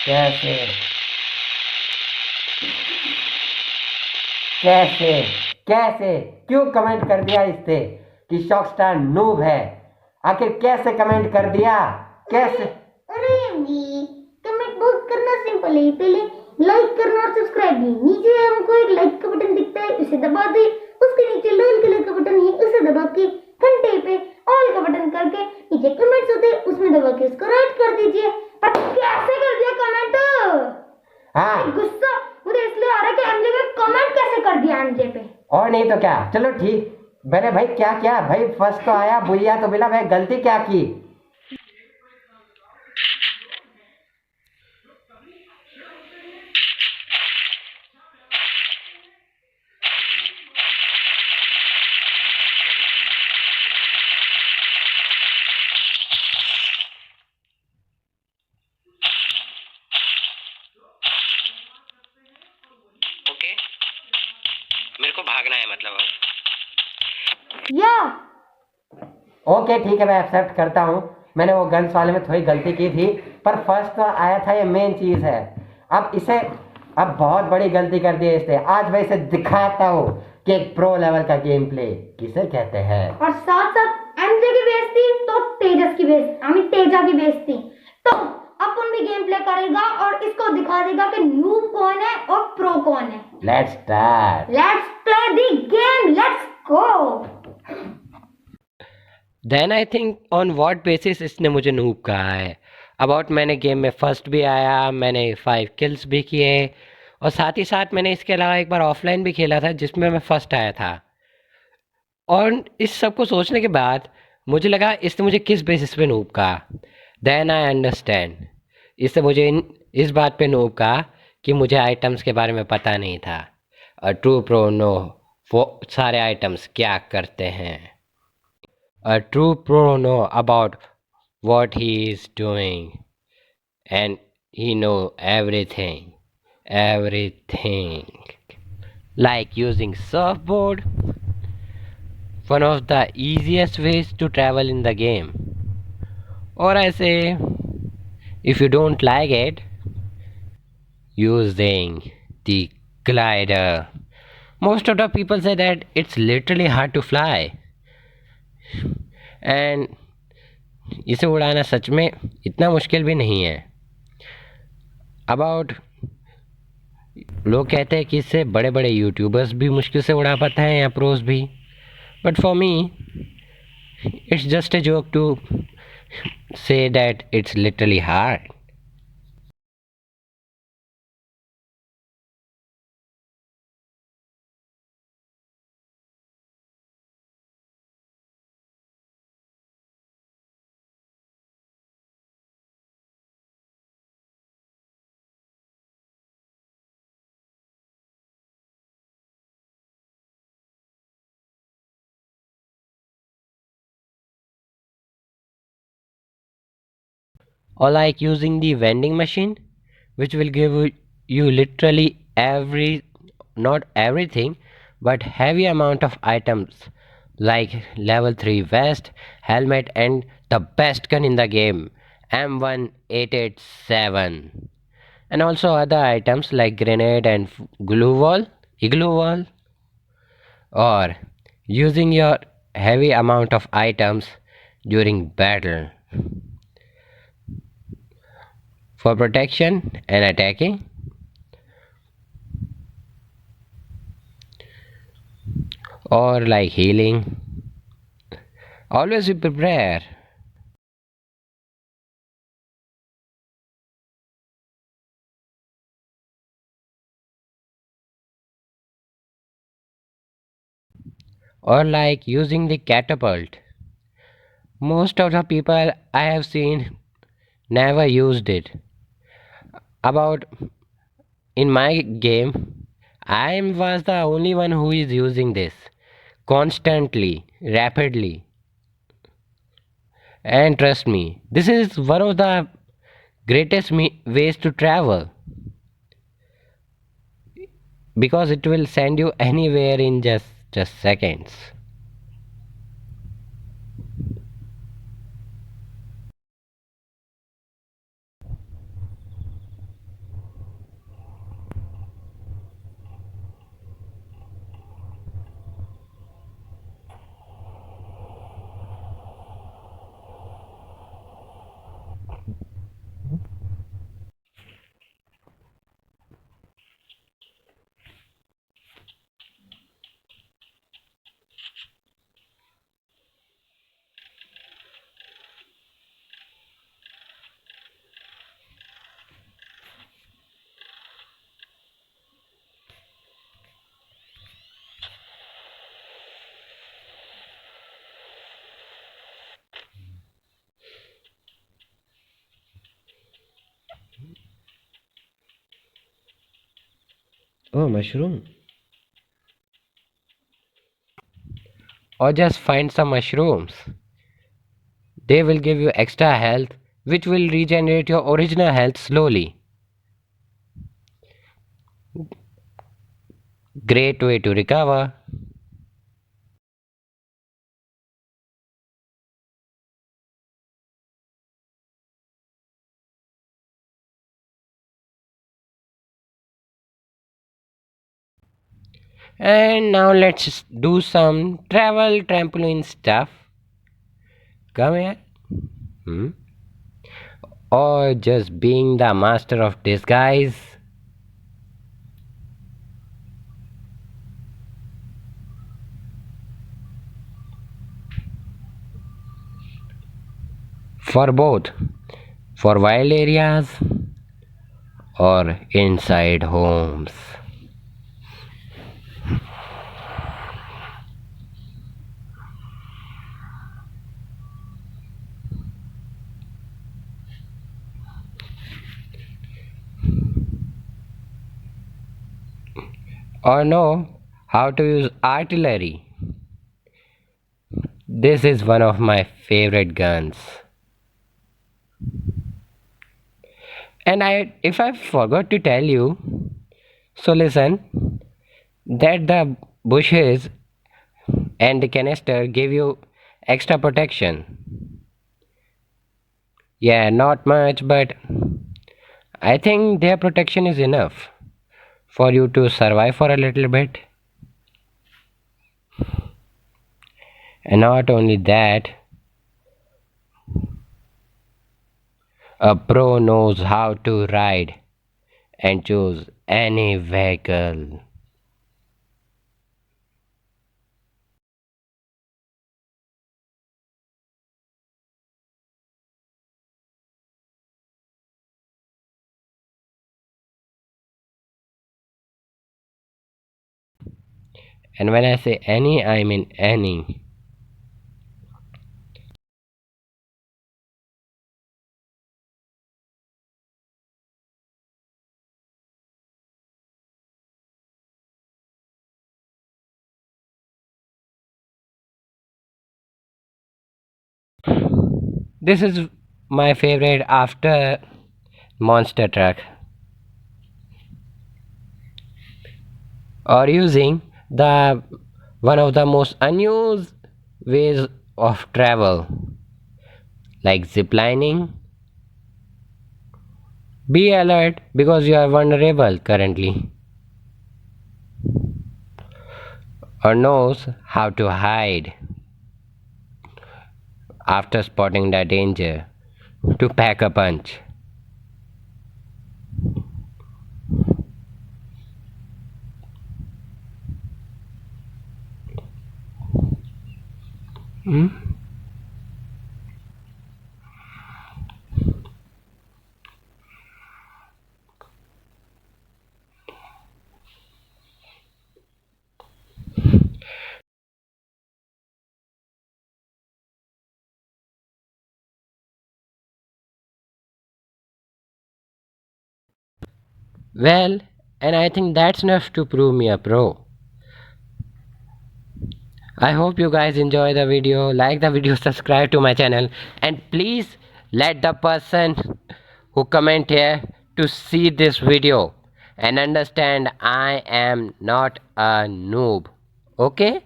कैसे? कैसे? कैसे? क्यों कमेंट कर दिया इस पे कि शॉकस्टार नूब है? आखिर कैसे कमेंट कर दिया? कैसे? अरे एमजी, कमेंट बहुत करना सिंपल है। पहले लाइक करना और सब्सक्राइब भी। नीचे हमको एक लाइक का बटन दिखता है, उसे दबा दे। उसके नीचे लाल कलर का बटन है, उसे दबा के घंटे पे ऑल का बटन करके नीचे कमेंट्स होते हैं, उसमें दबा के उसको राइट कर दीजिए। पर कैसे कर दिया कमेंट? हाँ। गुस्सा मुझे इसलिए आ रहा है कि एमजे पे कमेंट कैसे कर दिया एमजे पे। और नहीं तो क्या, चलो ठीक। मैंने भाई क्या क्या भाई, फर्स्ट तो आया, बुलिया तो मिला, मैं गलती क्या की? ओके, मेरे को भागना है मतलब अब। या ओके ठीक है, मैं एक्सेप्ट करता हूँ। मैंने वो गन्स वाले में थोड़ी गलती की थी, पर फर्स्ट तो आया था, ये मेन चीज है। अब इसे, अब बहुत बड़ी गलती कर दी है इसने। आज मैं इसे दिखाता हूँ कि एक प्रो लेवल का गेम प्ले किसे कहते हैं। और साथ साथ एमजे की बेइज्जती तो तेजस की बेइज्जती, आई मीन तेजा की बेइज्जती। तो अपन भी गेम प्ले करेगा और इसको दिखा देगा कि नूब कौन है और प्रो कौन है। Let's start. Let's play the game, let's go. Then I think on what basis इसने मुझे नूब कहा है। अबाउट मैंने गेम में फर्स्ट भी आया, मैंने 5 किल्स भी किए, और साथ ही साथ मैंने इसके अलावा एक बार ऑफलाइन भी खेला था जिसमें मैं फर्स्ट आया था। और इस सब को सोचने के बाद मुझे लगा इसने मुझे किस बेसिस पे नूब कहा। देन आई अंडरस्टैंड, इससे मुझे इस बात पे नूब कहा कि मुझे आइटम्स के बारे में पता नहीं था। अ ट्रू प्रो नो वो सारे आइटम्स क्या करते हैं। A true pro know about what he is doing, and he know everything, everything. Like using surfboard, one of the easiest ways to travel in the game. Or I say, if you don't like it, using the glider. Most of the people say that it's literally hard to fly, and इसे उड़ाना सच में इतना मुश्किल भी नहीं है। About, लोग कहते हैं कि इससे बड़े बड़े यूट्यूबर्स भी मुश्किल से उड़ा पाते हैं या प्रोज भी, but for me it's just a joke to say that it's literally hard. Or like using the vending machine, which will give you literally every, not everything, but heavy amount of items like level 3 vest, helmet, and the best gun in the game, M1887, and also other items like grenade and igloo wall, or using your heavy amount of items during battle for protection and attacking, or like healing. Always be prepared. Or like using the catapult. Most of the people I have seen never used it. About, in my game, I was the only one who is using this constantly, rapidly. And trust me, this is one of the greatest ways to travel, because it will send you anywhere in just seconds. Oh, mushroom. Or just find some mushrooms. They will give you extra health, which will regenerate your original health slowly. Great way to recover. And now let's do some travel trampoline stuff. Come here. Hmm? Or just being the master of disguise. For both. For wild areas or inside homes. Or know how to use artillery. This is one of my favorite guns. And if I forgot to tell you, so listen, that the bushes and the canister give you extra protection. Yeah, not much, but I think their protection is enough for you to survive for a little bit. And not only that, a pro knows how to ride and choose any vehicle. And when I say any, I mean any. This is my favorite after monster truck. Or using the one of the most unused ways of travel like ziplining. Be alert because you are vulnerable currently. Or knows how to hide after spotting the danger to pack a punch. Hmm? Well, and I think that's enough to prove me a pro. I hope you guys enjoy the video, like the video, subscribe to my channel, and please let the person who comment here to see this video and understand I am not a noob. Okay?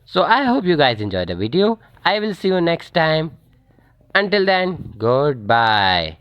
So I hope you guys enjoy the video. I will see you next time. Until then, goodbye.